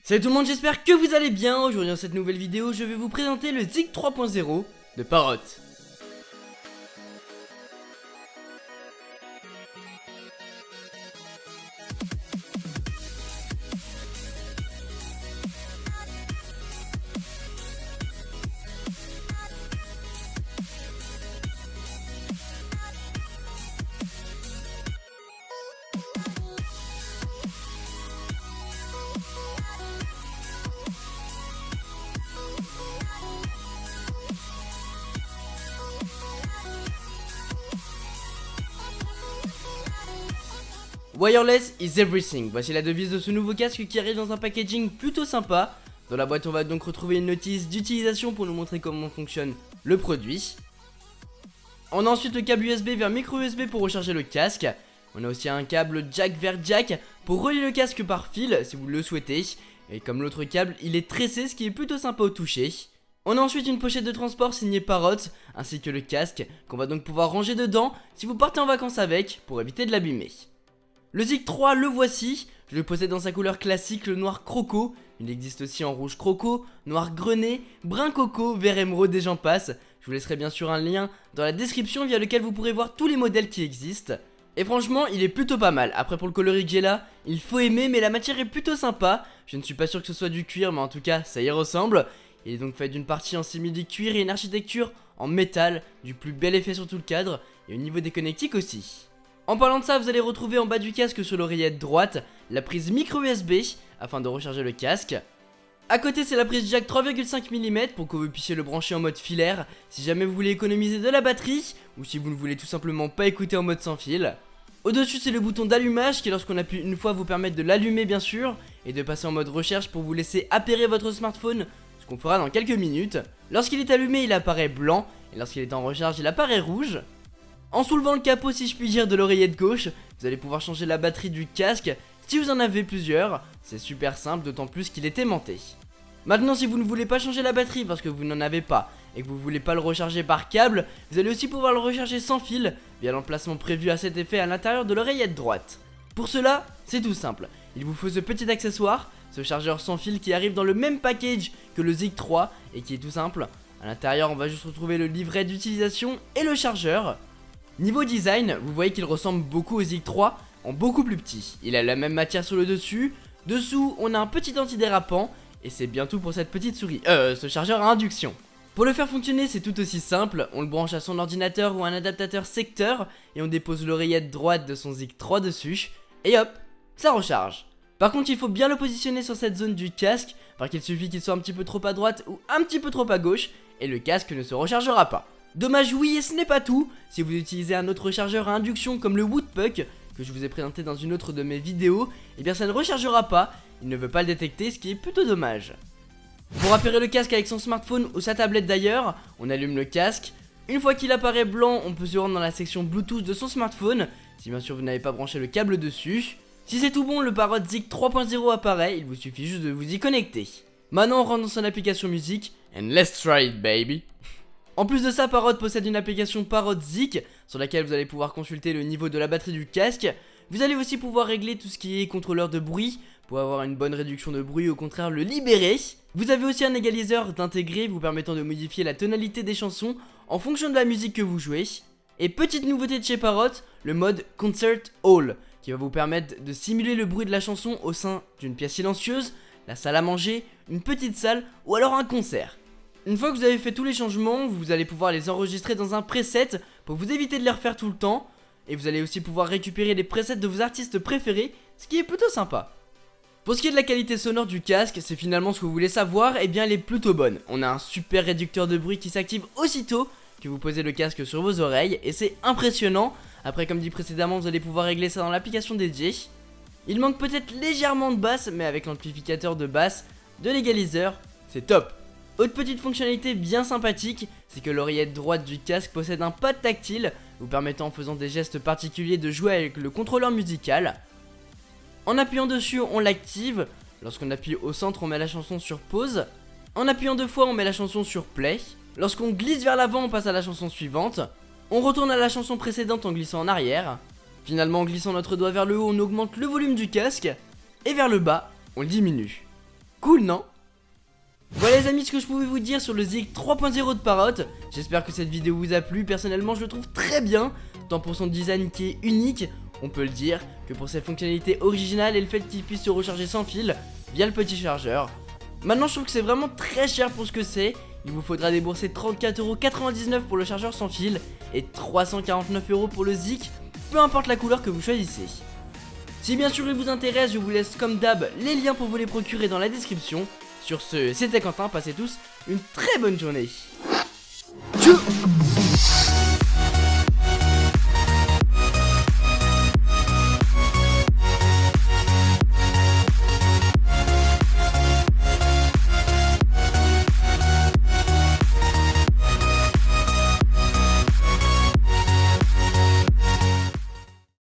Salut tout le monde, j'espère que vous allez bien. Aujourd'hui dans cette nouvelle vidéo, je vais vous présenter le Zig 3.0 de Parrot. Wireless is everything. Voici la devise de ce nouveau casque qui arrive dans un packaging plutôt sympa. Dans la boîte, on va donc retrouver une notice d'utilisation pour nous montrer comment fonctionne le produit. On a ensuite le câble USB vers micro USB pour recharger le casque. On a aussi un câble jack vers jack pour relier le casque par fil si vous le souhaitez. Et comme l'autre câble, il est tressé, ce qui est plutôt sympa au toucher. On a ensuite une pochette de transport signée Parrot, ainsi que le casque qu'on va donc pouvoir ranger dedans si vous partez en vacances avec pour éviter de l'abîmer. Le Zig 3, le voici, je le possède dans sa couleur classique, le noir croco. Il existe aussi en rouge croco, noir grené, brun coco, vert émeraude et j'en passe. Je vous laisserai bien sûr un lien dans la description via lequel vous pourrez voir tous les modèles qui existent. Et franchement, il est plutôt pas mal. Après pour le coloris que j'ai là, il faut aimer, mais la matière est plutôt sympa. Je ne suis pas sûr que ce soit du cuir, mais en tout cas, ça y ressemble. Il est donc fait d'une partie en simili-cuir et une architecture en métal, du plus bel effet sur tout le cadre, et au niveau des connectiques aussi. En parlant de ça, vous allez retrouver en bas du casque sur l'oreillette droite la prise micro USB afin de recharger le casque. A côté, c'est la prise jack 3,5 mm pour que vous puissiez le brancher en mode filaire si jamais vous voulez économiser de la batterie ou si vous ne voulez tout simplement pas écouter en mode sans fil. Au-dessus, c'est le bouton d'allumage qui, lorsqu'on appuie une fois, vous permet de l'allumer bien sûr et de passer en mode recherche pour vous laisser appairer votre smartphone, ce qu'on fera dans quelques minutes. Lorsqu'il est allumé, il apparaît blanc et lorsqu'il est en recharge, il apparaît rouge. En soulevant le capot, si je puis dire, de l'oreillette gauche, vous allez pouvoir changer la batterie du casque si vous en avez plusieurs. C'est super simple, d'autant plus qu'il est aimanté. Maintenant, si vous ne voulez pas changer la batterie parce que vous n'en avez pas et que vous voulez pas le recharger par câble, vous allez aussi pouvoir le recharger sans fil via l'emplacement prévu à cet effet à l'intérieur de l'oreillette droite. Pour cela, c'est tout simple. Il vous faut ce petit accessoire, ce chargeur sans fil qui arrive dans le même package que le Zig 3 et qui est tout simple. À l'intérieur, on va juste retrouver le livret d'utilisation et le chargeur. Niveau design, vous voyez qu'il ressemble beaucoup au Zig 3 en beaucoup plus petit. Il a la même matière sur le dessus. Dessous, on a un petit antidérapant. Et c'est bien tout pour cette petite souris. Ce chargeur à induction. Pour le faire fonctionner, c'est tout aussi simple. On le branche à son ordinateur ou un adaptateur secteur. Et on dépose l'oreillette droite de son Zig 3 dessus. Et hop, ça recharge. Par contre, il faut bien le positionner sur cette zone du casque. Parce qu'il suffit qu'il soit un petit peu trop à droite ou un petit peu trop à gauche. Et le casque ne se rechargera pas. Dommage, oui, et ce n'est pas tout. Si vous utilisez un autre rechargeur à induction comme le Woodpuck que je vous ai présenté dans une autre de mes vidéos, eh bien ça ne rechargera pas, il ne veut pas le détecter, ce qui est plutôt dommage. Pour appairer le casque avec son smartphone ou sa tablette d'ailleurs, on allume le casque. Une fois qu'il apparaît blanc, on peut se rendre dans la section Bluetooth de son smartphone, si bien sûr vous n'avez pas branché le câble dessus. Si c'est tout bon, le Parrot Zig 3.0 apparaît, il vous suffit juste de vous y connecter. Maintenant on rentre dans son application musique, and let's try it baby. En plus de ça, Parrot possède une application Parrot Zik sur laquelle vous allez pouvoir consulter le niveau de la batterie du casque. Vous allez aussi pouvoir régler tout ce qui est contrôleur de bruit pour avoir une bonne réduction de bruit, au contraire le libérer. Vous avez aussi un égaliseur d'intégrer vous permettant de modifier la tonalité des chansons en fonction de la musique que vous jouez. Et petite nouveauté de chez Parrot, le mode Concert Hall qui va vous permettre de simuler le bruit de la chanson au sein d'une pièce silencieuse, la salle à manger, une petite salle ou alors un concert. Une fois que vous avez fait tous les changements, vous allez pouvoir les enregistrer dans un preset pour vous éviter de les refaire tout le temps. Et vous allez aussi pouvoir récupérer les presets de vos artistes préférés, ce qui est plutôt sympa. Pour ce qui est de la qualité sonore du casque, c'est finalement ce que vous voulez savoir, et bien elle est plutôt bonne. On a un super réducteur de bruit qui s'active aussitôt que vous posez le casque sur vos oreilles, et c'est impressionnant. Après, comme dit précédemment, vous allez pouvoir régler ça dans l'application dédiée. Il manque peut-être légèrement de basse, mais avec l'amplificateur de basse, de l'égaliseur, c'est top. Autre petite fonctionnalité bien sympathique, c'est que l'oreillette droite du casque possède un pad tactile, vous permettant en faisant des gestes particuliers de jouer avec le contrôleur musical. En appuyant dessus, on l'active. Lorsqu'on appuie au centre, on met la chanson sur pause. En appuyant deux fois, on met la chanson sur play. Lorsqu'on glisse vers l'avant, on passe à la chanson suivante. On retourne à la chanson précédente en glissant en arrière. Finalement, en glissant notre doigt vers le haut, on augmente le volume du casque. Et vers le bas, on le diminue. Cool, non? Voilà les amis ce que je pouvais vous dire sur le Zik 3.0 de Parrot. J'espère que cette vidéo vous a plu. Personnellement je le trouve très bien, tant pour son design qui est unique, on peut le dire, que pour ses fonctionnalités originales et le fait qu'il puisse se recharger sans fil via le petit chargeur. Maintenant je trouve que c'est vraiment très cher pour ce que c'est. Il vous faudra débourser 34,99€ pour le chargeur sans fil et 349€ pour le Zik, peu importe la couleur que vous choisissez. Si bien sûr il vous intéresse, je vous laisse comme d'hab les liens pour vous les procurer dans la description. Sur ce, c'était Quentin, passez tous une très bonne journée. Tchou.